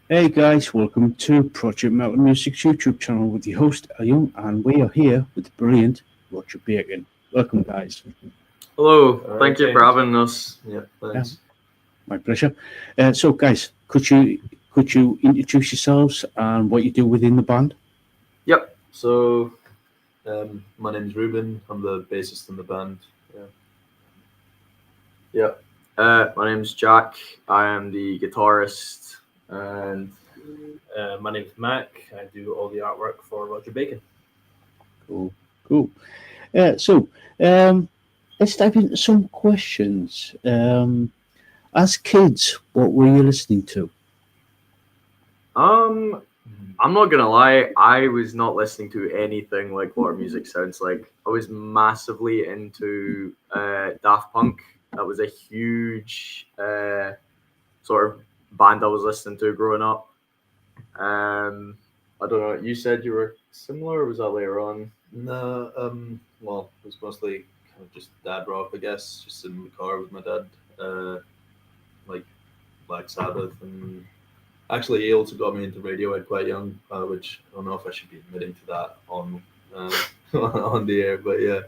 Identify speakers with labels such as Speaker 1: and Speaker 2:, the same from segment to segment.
Speaker 1: Hey guys, welcome to Project Metal Music's YouTube channel with your host Ayun, and we are here with the brilliant Roger Bacon. Welcome, guys.
Speaker 2: Hello,
Speaker 3: All right,
Speaker 2: thank you for
Speaker 3: James.
Speaker 2: having us.
Speaker 3: Yeah,
Speaker 1: Yeah,
Speaker 3: thanks.
Speaker 1: my pleasure. So, guys, could you introduce yourselves and what you do within the band?
Speaker 2: Yep.
Speaker 3: So, my name's Ruben. I'm the bassist in the band. Yeah.
Speaker 2: Yep. My name's Jack. I am the guitarist, and
Speaker 4: My name's Mac. I do all the artwork for Roger Bacon.
Speaker 1: Cool, cool. So, let's dive into some questions. As kids, what were you listening to?
Speaker 2: I'm not gonna lie. I was not listening to anything like what our music sounds like. I was massively into Daft Punk. That was a huge sort of band I was listening to growing up. I don't know. You said you were similar, or was that later on?
Speaker 3: No, well, it was mostly kind of just dad rock, I guess. Just in the car with my dad, like Black Sabbath, and actually he also got me into Radiohead quite young, which I don't know if I should be admitting to that on on the air, but yeah,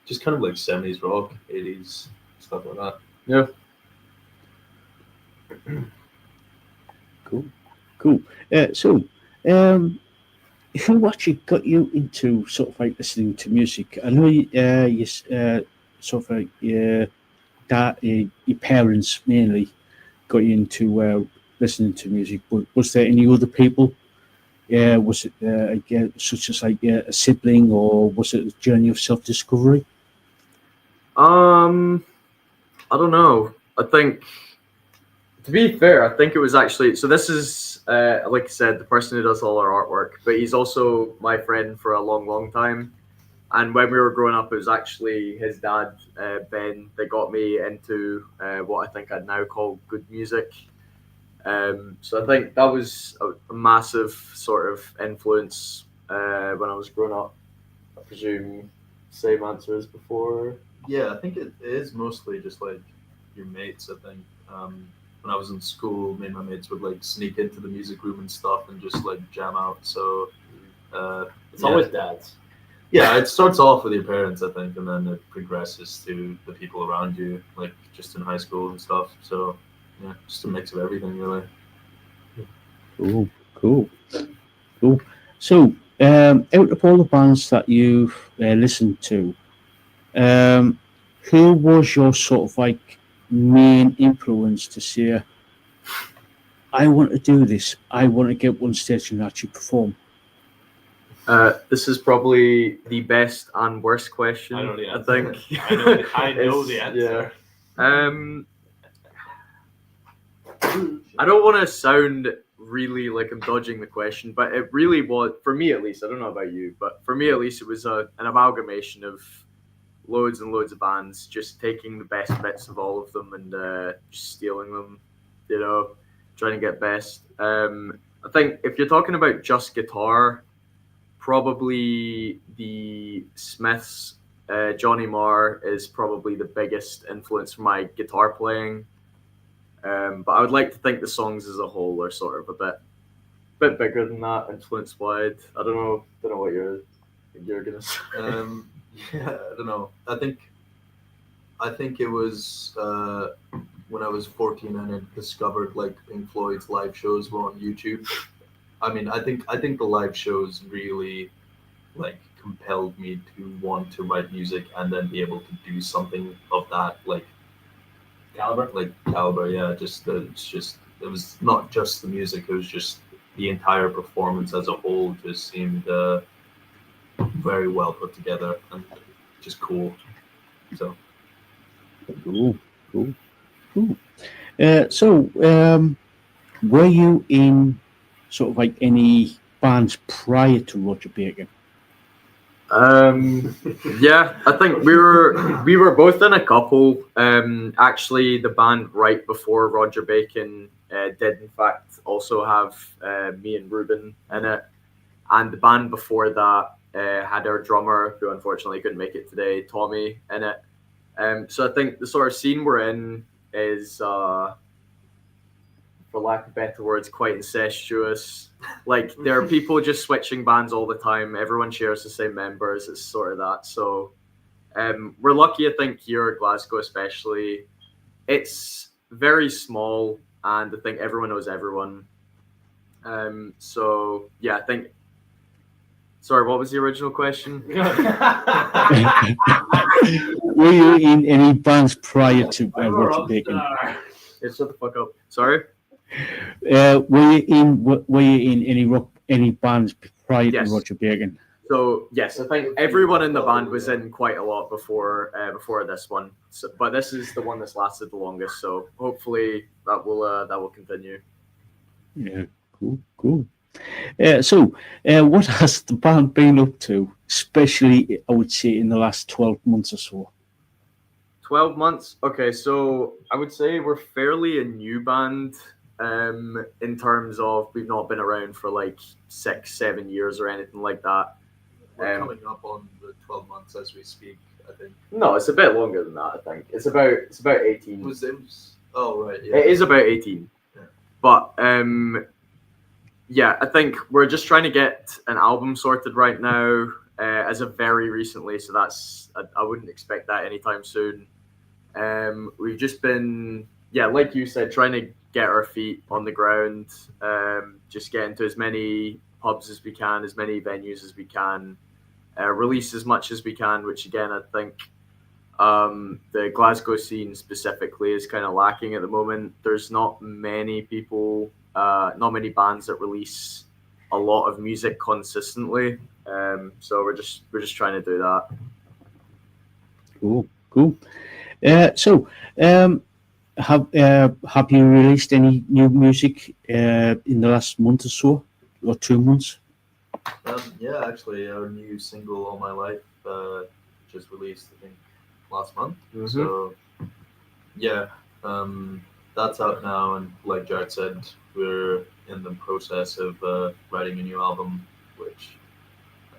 Speaker 3: just kind of like 70s rock, 80s stuff like that.
Speaker 2: Yeah.
Speaker 1: Cool, cool. So, who actually got you into sort of like listening to music? I know sort of like your parents mainly got you into listening to music, but was there any other people? Yeah, was it such as like a sibling, or was it a journey of self discovery?
Speaker 2: Um, I don't know. I think, to be fair, I think it was actually. So this is, like I said, the person who does all our artwork, but he's also my friend for a long, long time. And when we were growing up, it was actually his dad, Ben, that got me into what I think I'd now call good music. So I think that was a massive sort of influence when I was growing up. I presume same answer as before.
Speaker 3: Yeah, I think it is mostly just like your mates. I think when I was in school, me and my mates would like sneak into the music room and stuff and just like jam out. So
Speaker 4: It's
Speaker 3: yeah,
Speaker 4: always dads.
Speaker 3: yeah, it starts off with your parents, I think, and then it progresses to the people around you, like just in high school and stuff. So yeah, just a mix of everything, really.
Speaker 1: Cool, cool, cool. So, out of all the bands that you've listened to, um, who was your sort of like main influence to say, I want to do this. I want to get on stage and actually perform.
Speaker 2: This is probably the best and worst question.
Speaker 4: I know the
Speaker 2: I
Speaker 4: answer.
Speaker 2: think.
Speaker 4: I know
Speaker 2: It's-
Speaker 4: the answer.
Speaker 2: Yeah. I don't want to sound really like I'm dodging the question, but it really was, for me at least. I don't know about you, but for me at least, it was an amalgamation of loads and loads of bands, just taking the best bits of all of them and just stealing them, you know, trying to get best. I think if you're talking about just guitar, probably the Smiths. Johnny Marr is probably the biggest influence for my guitar playing. But I would like to think the songs as a whole are sort of a bit bigger than that, influence wide. I don't know what you're gonna say.
Speaker 3: Yeah, I don't know. I think it was when I was 14 and I discovered like Pink Floyd's live shows were on YouTube. I think the live shows really like compelled me to want to write music and then be able to do something of that
Speaker 4: Caliber.
Speaker 3: caliber. Yeah, just it was not just the music; it was just the entire performance as a whole. Just seemed very well put together and just cool. So
Speaker 1: Cool, cool, cool. So, were you in sort of like any bands prior to Roger Bacon?
Speaker 2: Yeah, I think we were both in a couple. Actually, the band right before Roger Bacon did in fact also have me and Ruben in it, and the band before that had our drummer who unfortunately couldn't make it today, Tommy, in it. So I think the sort of scene we're in is for lack of better words, quite incestuous. Like there are people just switching bands all the time. Everyone shares the same members. It's sort of that. So we're lucky, I think, here at Glasgow especially. It's very small, and I think everyone knows everyone. So yeah, I think. Sorry, what was the original question?
Speaker 1: Were you in any bands prior to Roger Bacon?
Speaker 2: Yeah, shut the fuck up. Sorry.
Speaker 1: Were you in any bands prior
Speaker 2: Yes.
Speaker 1: to Roger Bacon?
Speaker 2: So yes, I think everyone in the band was in quite a lot before this one. So, but this is the one that's lasted the longest. So hopefully that will continue.
Speaker 1: Yeah, cool. So, what has the band been up to, especially, I would say, in the last 12 months or so?
Speaker 2: 12 months. Okay, so I would say we're fairly a new band in terms of we've not been around for like 6-7 years or anything like that.
Speaker 3: We're coming up on the 12 months as we speak, I think.
Speaker 2: No, it's a bit longer than that. I think it's about 18.
Speaker 3: It was oh right, yeah.
Speaker 2: It is about 18.
Speaker 3: Yeah.
Speaker 2: But yeah, I think we're just trying to get an album sorted right now, as of very recently. So that's I wouldn't expect that anytime soon. We've just been, yeah, like you said, trying to get our feet on the ground, just get into as many pubs as we can, as many venues as we can, release as much as we can. Which again, I think the Glasgow scene specifically is kind of lacking at the moment. There's not many people. Not many bands that release a lot of music consistently, so we're just trying to do that.
Speaker 1: Cool. So, have you released any new music in the last month or so, or 2 months?
Speaker 3: Yeah, actually, our new single "All My Life" just released, I think, last month.
Speaker 2: Mhm.
Speaker 3: So, yeah, that's out now, and like Jared said, we're in the process of writing a new album, which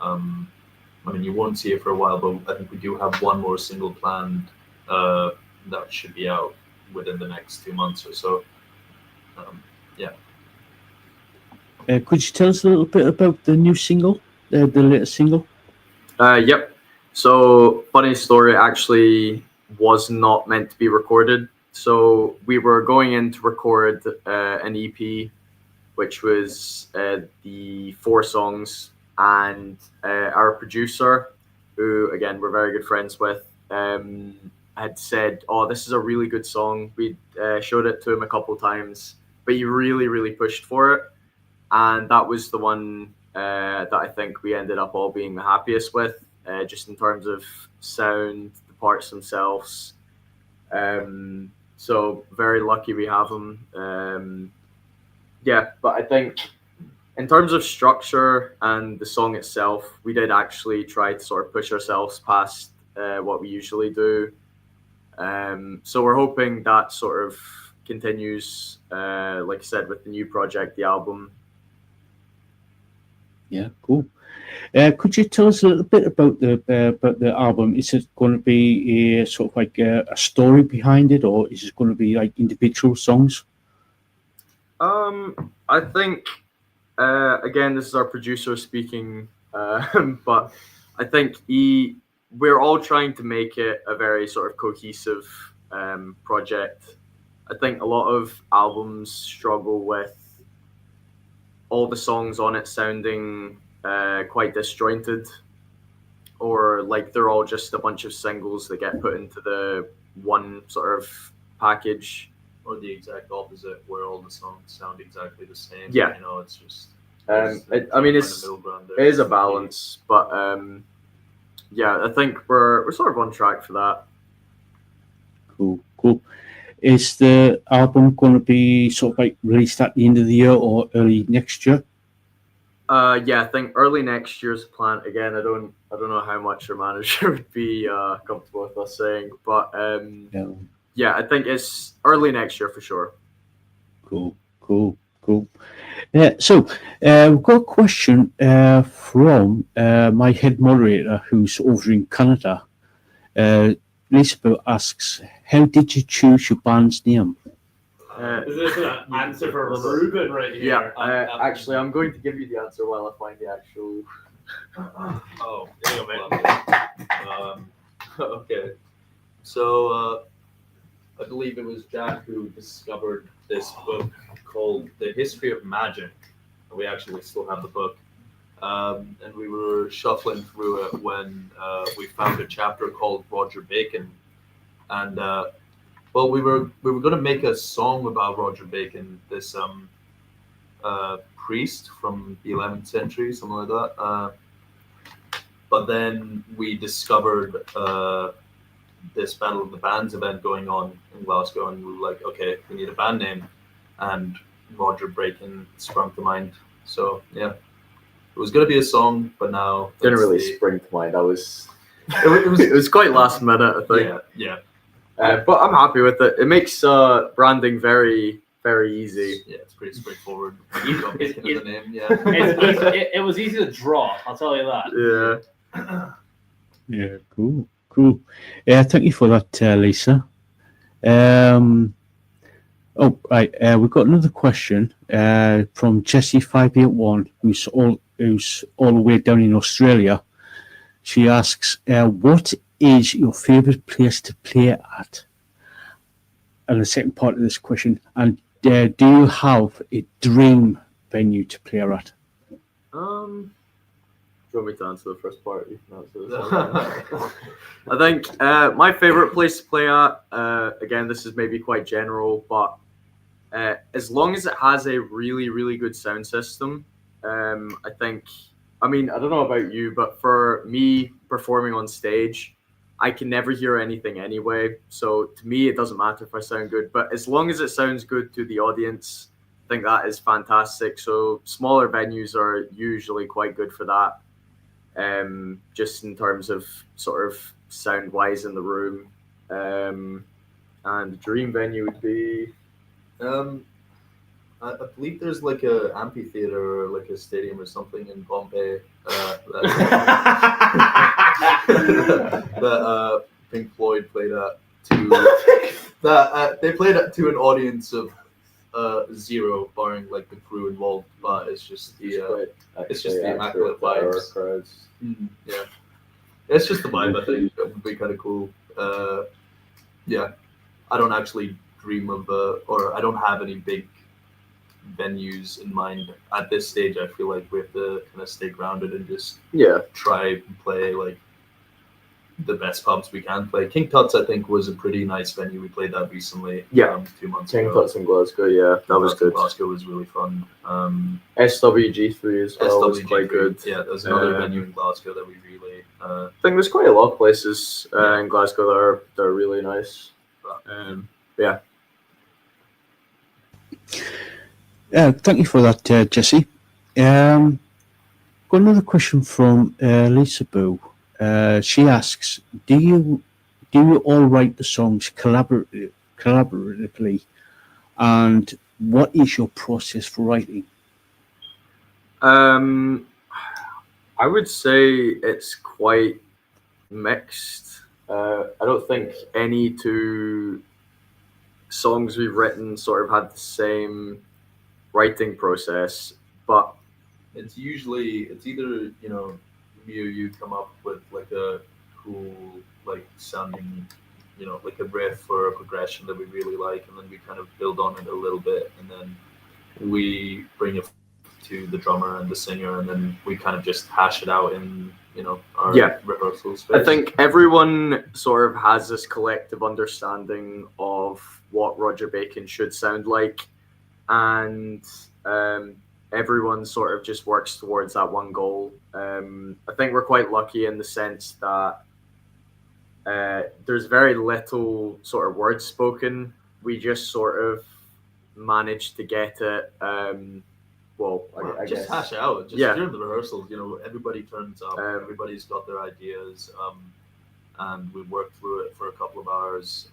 Speaker 3: I mean, you won't see it for a while, but I think we do have one more single planned that should be out within the next 2 months or so. Yeah.
Speaker 1: Could you tell us a little bit about the new single, the latest single?
Speaker 2: Yep. So, funny story, actually was not meant to be recorded. So we were going in to record an EP, which was the 4 songs, and our producer, who again we're very good friends with, had said, "Oh, this is a really good song." We showed it to him a couple times, but he really pushed for it, and that was the one that I think we ended up all being the happiest with, just in terms of sound, the parts themselves. So very lucky we have them. Yeah, but I think in terms of structure and the song itself, we did actually try to sort of push ourselves past what we usually do. So we're hoping that sort of continues, like I said, with the new project, the album.
Speaker 1: Yeah, cool. Could you tell us a little bit about the album? Is it going to be a sort of like a story behind it, or is it going to be like individual songs?
Speaker 2: I think again, this is our producer speaking, but I think we're all trying to make it a very sort of cohesive project. I think a lot of albums struggle with all the songs on it sounding quite disjointed, or like they're all just a bunch of singles that get put into the one sort of package.
Speaker 3: Or the exact opposite, where all the songs sound exactly the same.
Speaker 2: Yeah.
Speaker 3: You know, it's just.
Speaker 2: I mean, it is a balance, but yeah, I think we're sort of on track for that.
Speaker 1: Cool. Is the album going to be sort of like released at the end of the year or early next year?
Speaker 2: Yeah, I think early next year's plan. Again, I don't know how much your manager would be comfortable with us saying, but yeah, I think it's early next year for sure.
Speaker 1: Cool. So we've got a question from my head moderator, who's over in Canada. Lisaboo asks, "How did you choose your band's name?"
Speaker 4: Is this an answer for Ruben right here?
Speaker 2: Yeah, actually, I'm going to give you the answer while I find the actual.
Speaker 3: Oh,
Speaker 4: There you go, man.
Speaker 3: okay. So I believe it was Jack who discovered this book called The History of Magic. We actually still have the book. And we were shuffling through it when we found a chapter called Roger Bacon. And well, we were going to make a song about Roger Bacon, this priest from the 11th century, something like that. But then we discovered this Battle of the Bands event going on in Glasgow, and we were like, okay, we need a band name, and Roger Bacon sprung to mind. So yeah, it was going to be a song, but now
Speaker 2: Didn't really spring to mind. It was quite last minute, I think.
Speaker 3: Yeah.
Speaker 2: But I'm happy with it. It makes branding very, very easy.
Speaker 3: Yeah, it's pretty straightforward.
Speaker 4: The
Speaker 3: name, yeah.
Speaker 4: It was easy to draw, I'll tell you that.
Speaker 2: Yeah.
Speaker 1: Yeah, cool. Thank you for that, Lisa. We've got another question from Jessie581, who's all the way down in Australia. She asks, "What is your favourite place to play at?" And the second part of this question, and do you have a dream venue to play at?
Speaker 2: Do you want me to answer the first part? You can answer the second. I think my favorite place to play at, again, this is maybe quite general, but as long as it has a really, really good sound system, I think, I mean, I don't know about you, but for me performing on stage, I can never hear anything anyway. So to me, it doesn't matter if I sound good, but as long as it sounds good to the audience, I think that is fantastic. So smaller venues are usually quite good for that. Just in terms of sort of sound wise in the room. And the dream venue would be
Speaker 3: I believe there's like a amphitheater or like a stadium or something in Bombay that Pink Floyd played at they played at to an audience of 0, barring like the crew involved, but it's just the immaculate vibes. Yeah, it's just the vibe. I think that would be kind of cool. Yeah, I don't actually dream of or I don't have any big venues in mind at this stage. I feel like we have to kind of stay grounded and just try and play like the best pubs we can play. King Tut's, I think, was a pretty nice venue. We played that recently. 2 months ago.
Speaker 2: King Tut's in Glasgow. Yeah, that was good.
Speaker 3: Glasgow was really fun.
Speaker 2: SWG3 as well was quite good.
Speaker 3: Yeah, there's another venue in Glasgow that we really.
Speaker 2: I think there's quite a lot of places in Glasgow that are really nice. Yeah.
Speaker 1: Thank you for that, Jesse. Got another question from Lisaboo. She asks, do you all write the songs collaboratively, and what is your process for writing?
Speaker 2: I would say it's quite mixed. I don't think any two songs we've written sort of had the same writing process, but
Speaker 3: it's either me or you come up with like a cool like sounding like a riff or a progression that we really like, and then we kind of build on it a little bit, and then we bring it to the drummer and the singer, and then we kind of just hash it out in our rehearsal space.
Speaker 2: I think everyone sort of has this collective understanding of what Roger Bacon should sound like, and everyone sort of just works towards that one goal. I think we're quite lucky in the sense that there's very little sort of words spoken. We just sort of managed to get it. I
Speaker 3: just
Speaker 2: guess
Speaker 3: hash it out. Just during the rehearsals, everybody turns up. Everybody's got their ideas, and we work through it for a couple of hours,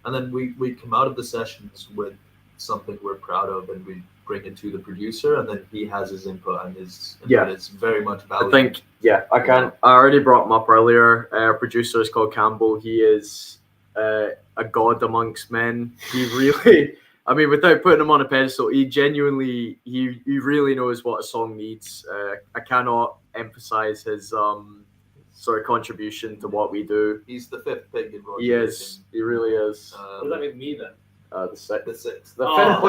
Speaker 3: and then we come out of the sessions with something we're proud of, and we bring it to the producer, and then he has his input, and his input is very much valuable.
Speaker 2: I think I already brought him up earlier. Our producer is called Campbell. He is a god amongst men. He really, I mean, without putting him on a pedestal, he genuinely, he really knows what a song needs. I cannot emphasize his sort of contribution to what we do.
Speaker 3: He's the fifth pig in Roger
Speaker 2: He is. He really is.
Speaker 4: What does that make me then?
Speaker 2: The sixth.
Speaker 3: The sixth.
Speaker 2: The
Speaker 4: Oh.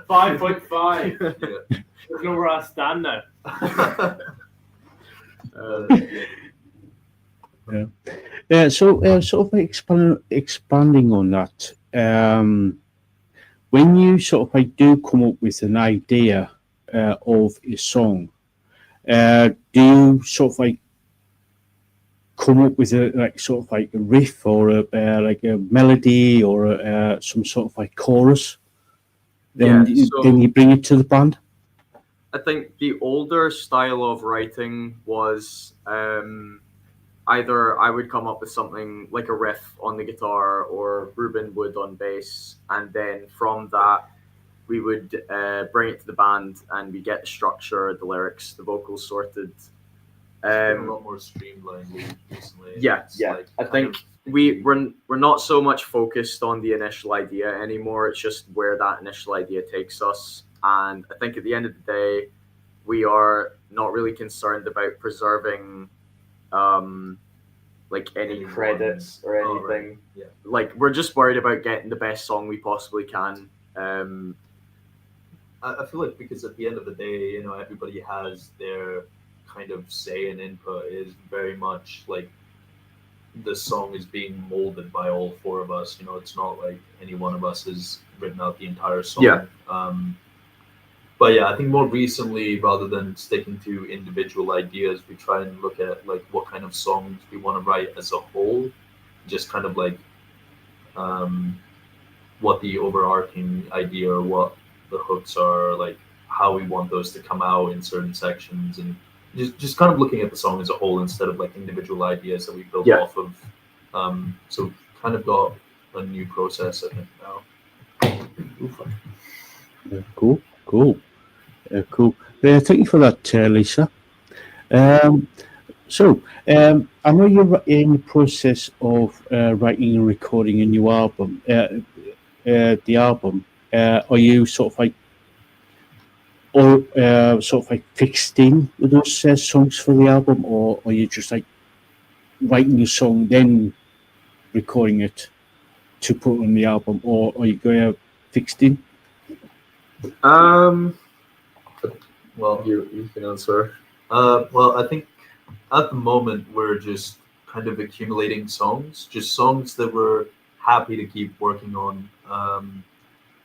Speaker 2: 5.5.
Speaker 4: 5.5.
Speaker 3: Yeah.
Speaker 4: Look where I stand now.
Speaker 1: So sort of expanding on that, when you sort of like do come up with an idea of a song, do you sort of like come up with a like sort of like a riff or like a melody or some sort of like chorus? Then then you bring it to the band.
Speaker 2: I think the older style of writing was either I would come up with something like a riff on the guitar or Ruben would on bass, and then from that we would bring it to the band and we get the structure, the lyrics, the vocals sorted.
Speaker 3: It's been a lot more streamlined recently.
Speaker 2: Yeah,
Speaker 3: It's
Speaker 2: yeah.
Speaker 3: like
Speaker 2: I
Speaker 3: kind
Speaker 2: think
Speaker 3: of-
Speaker 2: we're not so much focused on the initial idea anymore. It's just where that initial idea takes us. And I think at the end of the day, we are not really concerned about preserving like any
Speaker 3: Anyone.
Speaker 2: credits or
Speaker 3: Oh,
Speaker 2: anything.
Speaker 3: right. Yeah.
Speaker 2: Like we're just worried about getting the best song we possibly can.
Speaker 3: I feel like because at the end of the day, you know, everybody has their kind of say and input is very much like the song is being molded by all four of us. You know, it's not like any one of us has written out the entire song.
Speaker 2: Yeah.
Speaker 3: But yeah, I think more recently, rather than sticking to individual ideas, we try and look at like what kind of songs we want to write as a whole, just kind of like what the overarching idea or what the hooks are, like how we want those to come out in certain sections, and just kind of looking at the song as a whole instead of like individual ideas that we build
Speaker 2: Yeah.
Speaker 3: off of. So kind of got a new process, I think, now.
Speaker 1: Cool. Thank you for that, Lisa. So I know you're in the process of writing and recording a new album. The album. Are you sort of like, or sort of like fixed in with those songs for the album, or are you just like writing a song then recording it to put on the album, or are you going fixed in?
Speaker 3: Well,
Speaker 2: You can answer.
Speaker 3: well, I think at the moment we're just kind of accumulating songs, just songs that we're happy to keep working on.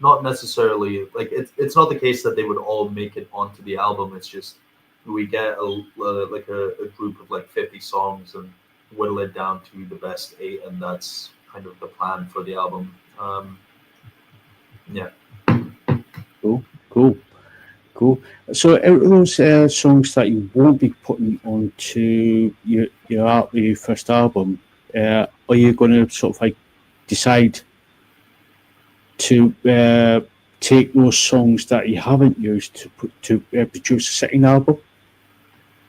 Speaker 3: Not necessarily like it's not the case that they would all make it onto the album. It's just we get a group of like 50 songs and whittle it down to the best 8, and that's kind of the plan for the album. Yeah.
Speaker 1: Cool. So out of those songs that you won't be putting onto your first album, are you going to sort of like decide to take those songs that you haven't used to produce a second album?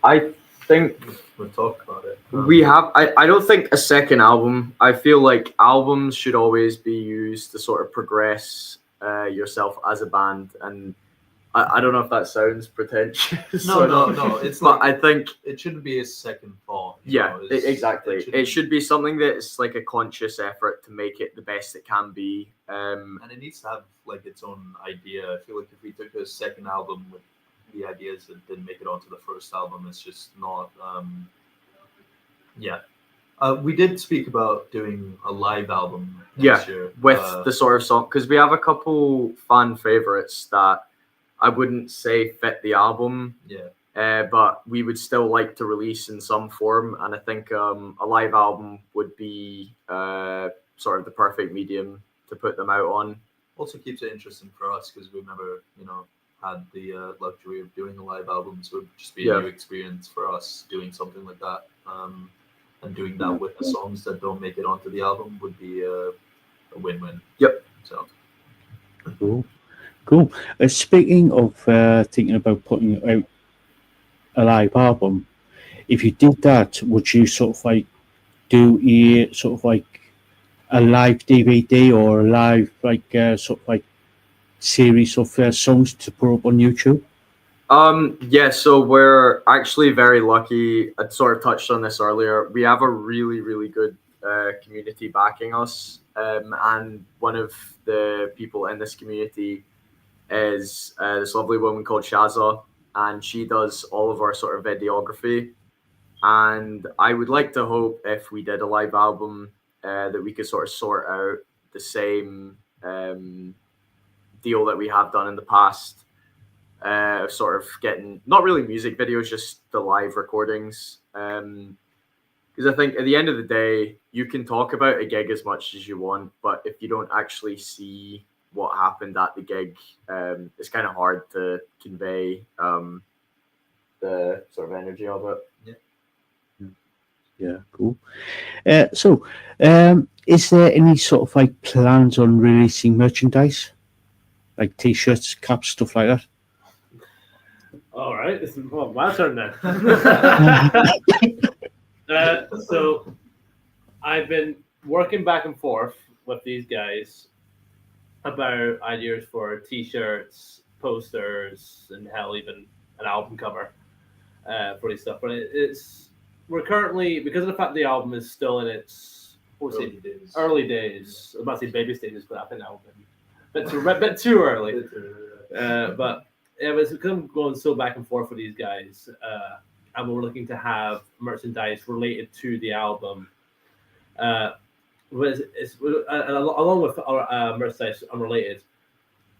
Speaker 2: I think
Speaker 3: We'll talk about it.
Speaker 2: we have. I don't think a second album. I feel like albums should always be used to sort of progress yourself as a band, and I don't know if that sounds pretentious.
Speaker 3: No,
Speaker 2: or
Speaker 3: no,
Speaker 2: not,
Speaker 3: no. It's
Speaker 2: but
Speaker 3: not.
Speaker 2: I think
Speaker 3: It shouldn't be a second thought. you
Speaker 2: yeah,
Speaker 3: know, it's-
Speaker 2: exactly.
Speaker 3: shouldn't
Speaker 2: It should be something that's like a conscious effort to make it the best it can be.
Speaker 3: and it needs to have like its own idea. I feel like if we took a second album with the ideas that didn't make it onto the first album, it's just not. We did speak about doing a live album next year
Speaker 2: with the sort of song, because we have a couple fan favorites that I wouldn't say fit the album, but we would still like to release in some form, and I think a live album would be sort of the perfect medium to put them out on.
Speaker 3: also keeps it interesting for us because we've never, had the luxury of doing a live album, so it would just be a new experience for us doing something like that. And doing that with the songs that don't make it onto the album would be a win-win.
Speaker 2: Yep.
Speaker 3: So
Speaker 1: Cool. Speaking of thinking about putting out a live album, if you did that, would you sort of like do a sort of like a live DVD or a live sort of like series of songs to put up on YouTube?
Speaker 2: Yeah, so we're actually very lucky. I sort of touched on this earlier. We have a really, really good community backing us. And one of the people in this community is this lovely woman called Shaza, and she does all of our sort of videography. And I would like to hope if we did a live album that we could sort of sort out the same deal that we have done in the past, sort of getting not really music videos, just the live recordings. Because I think at the end of the day, you can talk about a gig as much as you want, but if you don't actually see what happened at the gig, it's kind of hard to convey the sort of energy of it.
Speaker 1: Yeah, cool. So, is there any sort of like plans on releasing merchandise, like T-shirts, caps, stuff like that?
Speaker 4: All right, this is my turn then. So I've been working back and forth with these guys about ideas for T-shirts, posters, and hell, even an album cover for these stuff. But we're currently, because of the fact the album is still in its early days. I'm about to say baby stages, but I think that would be a bit too early. But yeah, it's because I'm going so back and forth with these guys, and we're looking to have merchandise related to the album. Along with our merchandise unrelated,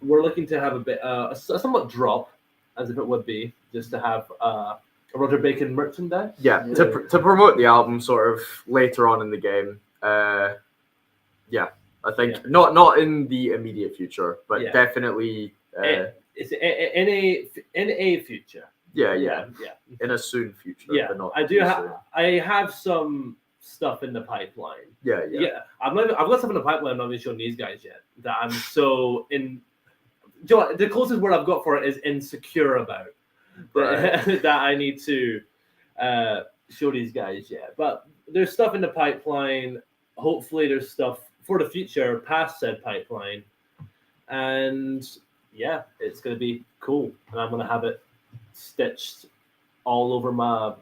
Speaker 4: we're looking to have a bit, a somewhat drop, as if it would be, just to have a Roger Bacon merchandise.
Speaker 2: Yeah, to promote the album sort of later on in the game. Yeah, I think not in the immediate future, but definitely.
Speaker 4: It's in a future.
Speaker 2: Yeah. In a soon future.
Speaker 4: Yeah,
Speaker 2: but not
Speaker 4: I do have. I have some stuff in the pipeline.
Speaker 2: Yeah.
Speaker 4: I've got stuff in the pipeline. I'm not even showing these guys yet. That I'm so in. Joe, the closest word I've got for it is insecure about. That I need to show these guys yet. But there's stuff in the pipeline. Hopefully, there's stuff for the future past said pipeline, and yeah, it's gonna be cool, and I'm gonna have it stitched all over my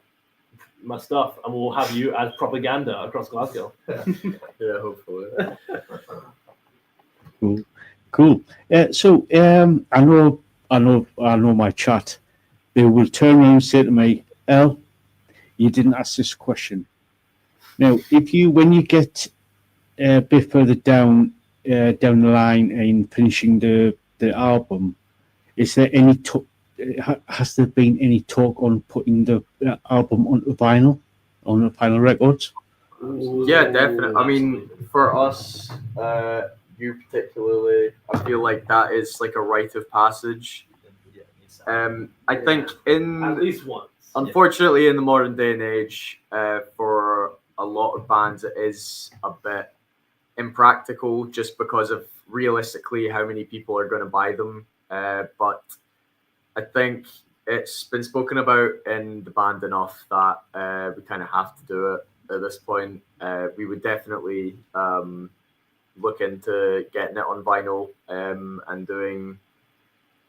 Speaker 4: stuff, and we'll have you as propaganda across Glasgow.
Speaker 2: Yeah, hopefully.
Speaker 1: Cool. So I know my chat. They will turn around and say to me, "El, you didn't ask this question." Now, when you get a bit further down the line in finishing the album, is there any has there been any talk on putting the album onto vinyl, on the vinyl records?
Speaker 2: Yeah, definitely. I mean, for us, you particularly, I feel like that is like a rite of passage. I think
Speaker 4: at least once.
Speaker 2: Unfortunately, in the modern day and age, for a lot of bands, it is a bit impractical just because of realistically how many people are going to buy them. But I think it's been spoken about in the band enough that we kind of have to do it at this point. We would definitely look into getting it on vinyl and doing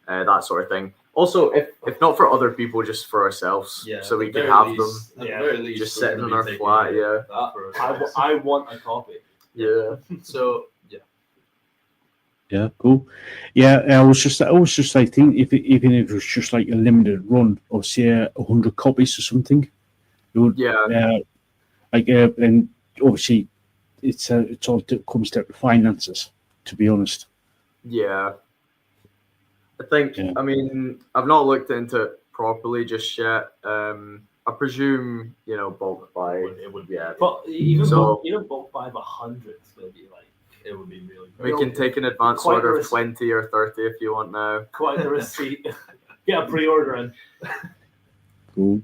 Speaker 2: that sort of thing. Also, if not for other people, just for ourselves, so we can have them just sitting on our flat. Yeah,
Speaker 4: I want a copy.
Speaker 2: Yeah.
Speaker 3: So
Speaker 1: yeah, cool. Yeah, I was just like thinking even if it was just like a limited run of say 100 copies or something, it would, and obviously it's all comes down to finances, to be honest.
Speaker 2: Yeah. I think, I mean, I've not looked into it properly just yet. I presume, bulk buy.
Speaker 3: it would be.
Speaker 4: But even bulk buy of 100 is going to be like, it would be really good.
Speaker 2: We can take an advance order of 20 or 30 if you want now.
Speaker 4: Quite a receipt. Get a pre-order in.
Speaker 1: Cool.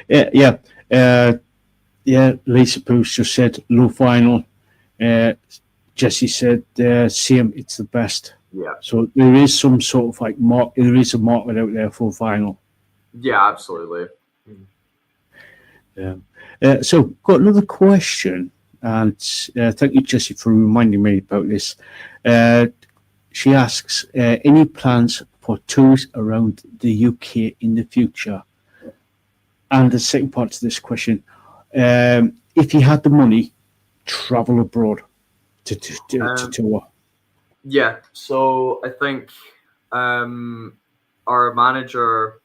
Speaker 1: Yeah. Lisaboo just said low vinyl. Jesse said same. It's the best.
Speaker 2: Yeah.
Speaker 1: So there is some sort of like there is a market out there for vinyl.
Speaker 2: Yeah, absolutely.
Speaker 1: Yeah. So got another question. and thank you, Jesse, for reminding me about this. She asks, any plans for tours around the UK in the future? And the second part to this question, if you had the money, travel abroad to tour.
Speaker 2: Yeah, so I think our manager,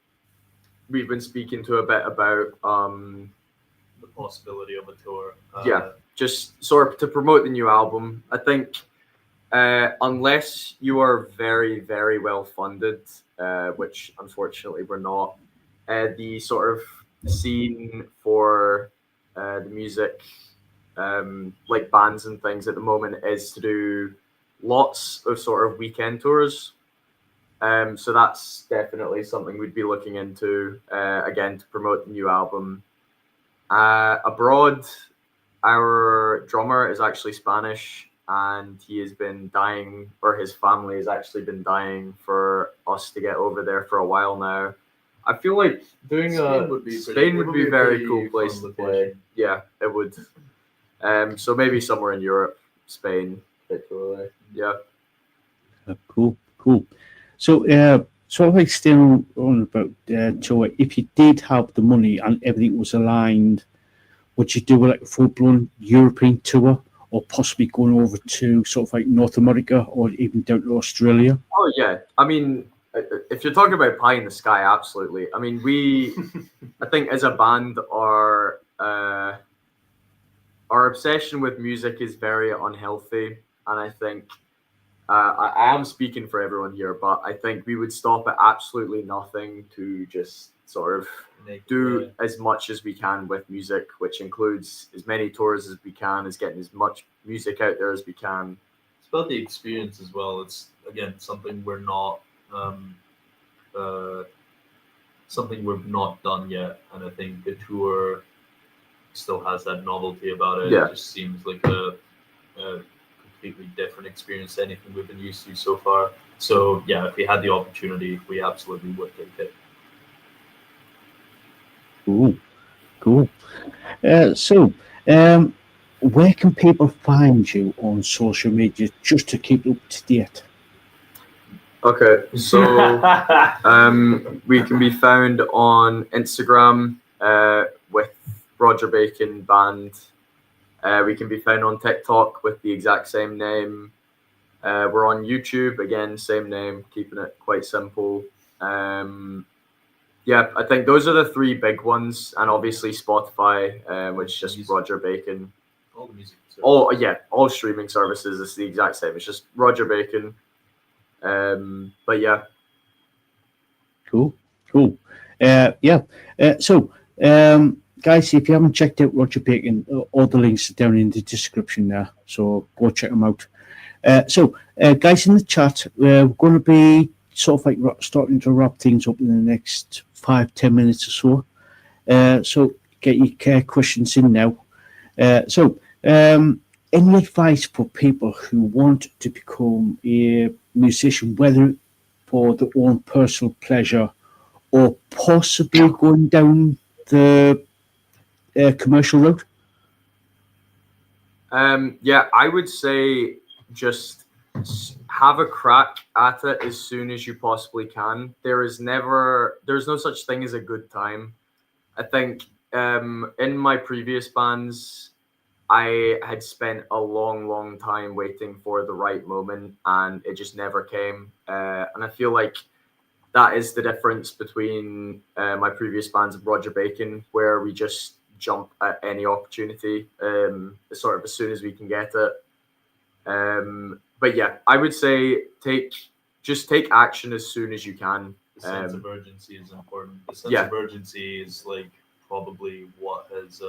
Speaker 2: we've been speaking to a bit about
Speaker 3: The possibility of a tour.
Speaker 2: yeah, just sort of to promote the new album. I think unless you are very, very well funded, which unfortunately we're not, the sort of scene for the music, like bands and things at the moment, is to do lots of sort of weekend tours. So that's definitely something we'd be looking into again to promote the new album. Abroad, our drummer is actually Spanish, and he has been dying, or his family has actually been dying for us to get over there for a while now. I feel like doing
Speaker 3: Spain would be
Speaker 2: Spain would be a very
Speaker 3: pretty
Speaker 2: cool
Speaker 3: fun
Speaker 2: place to play.
Speaker 3: location.
Speaker 2: Yeah, it would. So maybe somewhere in Europe, Spain, particularly. Yeah.
Speaker 1: Cool. So, sort of like still on about tour. If you did have the money and everything was aligned, would you do like a full blown European tour, or possibly going over to sort of like North America or even down to Australia?
Speaker 2: Oh yeah. I mean, if you're talking about pie in the sky, absolutely. I mean, I think as a band, our obsession with music is very unhealthy, and I think I am speaking for everyone here, but I think we would stop at absolutely nothing to just sort of do as much as we can with music, which includes as many tours as we can, as getting as much music out there as we can.
Speaker 3: It's about the experience as well. It's again something we're not done yet, and I think the tour still has that novelty about it.
Speaker 2: Yeah.
Speaker 3: It just seems like a completely different experience to anything we've been used to so far. So yeah, if we had the opportunity, we absolutely would take it.
Speaker 1: Cool. So, where can people find you on social media just to keep up to date?
Speaker 2: Okay, so we can be found on Instagram with Roger Bacon Band. We can be found on TikTok with the exact same name. We're on YouTube, again, same name, keeping it quite simple. Yeah, I think those are the three big ones, and obviously Spotify, which is just Roger Bacon.
Speaker 3: All the music.
Speaker 2: All streaming services is the exact same. It's just Roger Bacon. But yeah.
Speaker 1: Cool. So, guys, if you haven't checked out Roger Bacon, all the links are down in the description there. So go check them out. Guys, in the chat, we're going to be sort of like starting to wrap things up in the next 5-10 minutes or so. So get your questions in now. Any advice for people who want to become a musician, whether for their own personal pleasure or possibly going down the commercial route?
Speaker 2: Yeah, I would say just have a crack at it as soon as you possibly can. There's no such thing as a good time. I think in my previous bands, I had spent a long time waiting for the right moment, and it just never came. And I feel like that is the difference between my previous bands and Roger Bacon, where we just jump at any opportunity, sort of as soon as we can get it. But yeah, I would say take action as soon as you can.
Speaker 3: The sense of urgency is important. The sense
Speaker 2: Yeah.
Speaker 3: of urgency is like probably what has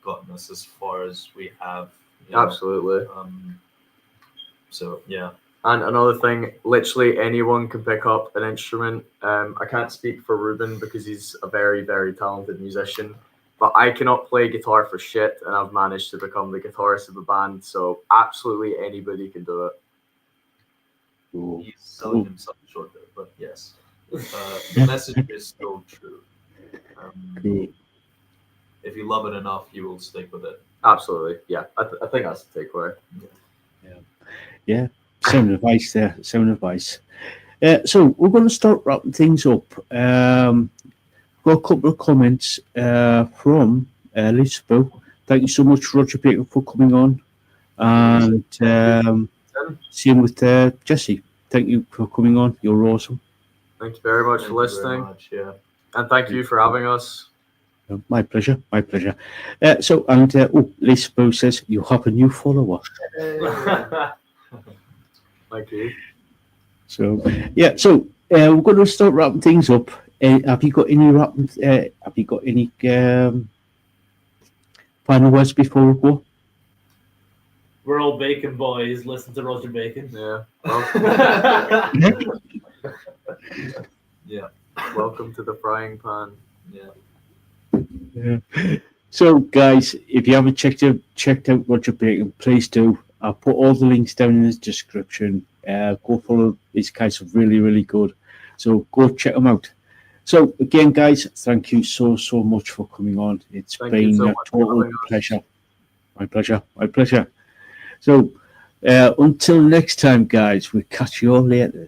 Speaker 3: gotten us as far as we have. you know.
Speaker 2: Absolutely.
Speaker 3: So yeah.
Speaker 2: And another thing, literally anyone can pick up an instrument. I can't speak for Ruben because he's a very, very talented musician, but I cannot play guitar for shit, and I've managed to become the guitarist of a band. So absolutely anybody can do it.
Speaker 3: He's selling himself short there, but yes, the message is so true.
Speaker 1: Cool.
Speaker 3: If you love it enough, you will stick with it.
Speaker 2: Absolutely, yeah. I think that's the takeaway.
Speaker 1: Sound advice there. Sound advice. So we're going to start wrapping things up. Got a couple of comments from Lisaboo. Thank you so much, Roger Baker, for coming on. And same with Jesse. Thank you for coming on. You're awesome.
Speaker 2: Thank you very much
Speaker 3: Thank
Speaker 2: for
Speaker 3: you very
Speaker 2: listening,
Speaker 3: much, yeah.
Speaker 2: and thank you for having us.
Speaker 1: My pleasure. My pleasure. Lisaboo says you have a new follower.
Speaker 2: Thank you.
Speaker 1: So we're going to start wrapping things up. Have you got any final words before we go?
Speaker 4: We're all bacon boys. Listen to Roger Bacon.
Speaker 2: Yeah. Well,
Speaker 3: Yeah.
Speaker 2: welcome to the frying pan.
Speaker 3: Yeah.
Speaker 1: So, guys, if you haven't checked out Roger Bacon, please do. I'll put all the links down in the description. Go follow these guys are really, really good. So go check them out. So again, guys, thank you so much for coming on. It's
Speaker 2: Thank you
Speaker 1: been
Speaker 2: so
Speaker 1: a
Speaker 2: much for
Speaker 1: total
Speaker 2: having us.
Speaker 1: pleasure. My pleasure. My pleasure. So until next time, guys, we'll catch you all later.